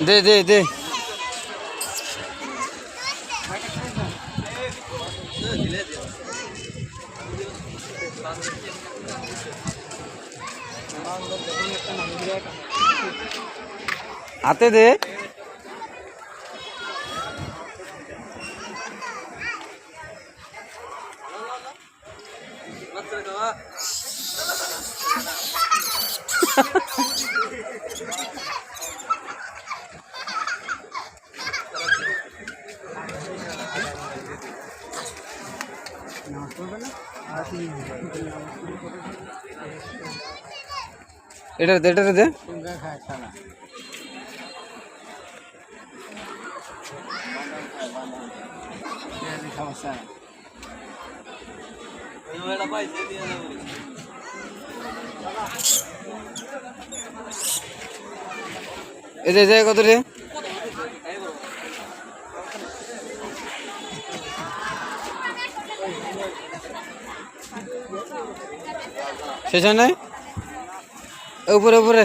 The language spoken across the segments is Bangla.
দে দে দে হাতে দে এটা দে এটা দে এই কত রে শেষ হয় নাই উপরে উপরে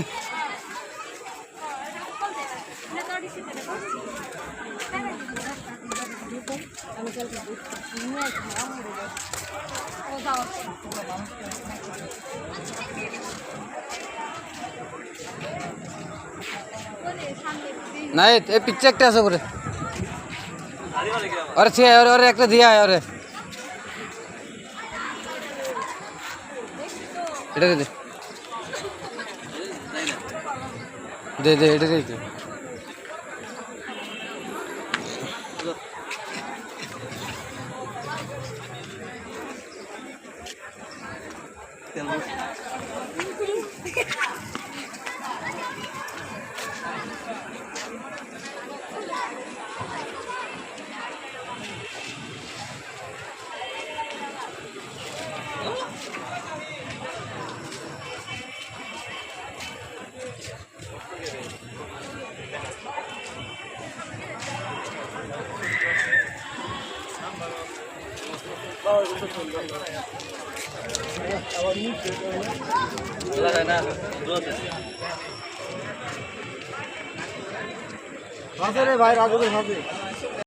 নাই এই পিচ্ছে একটা আছে করে আরে সে আরে একটা দিয়া আরে এটা দে দে দে এটা দে ভাই রাজুকে ভাবে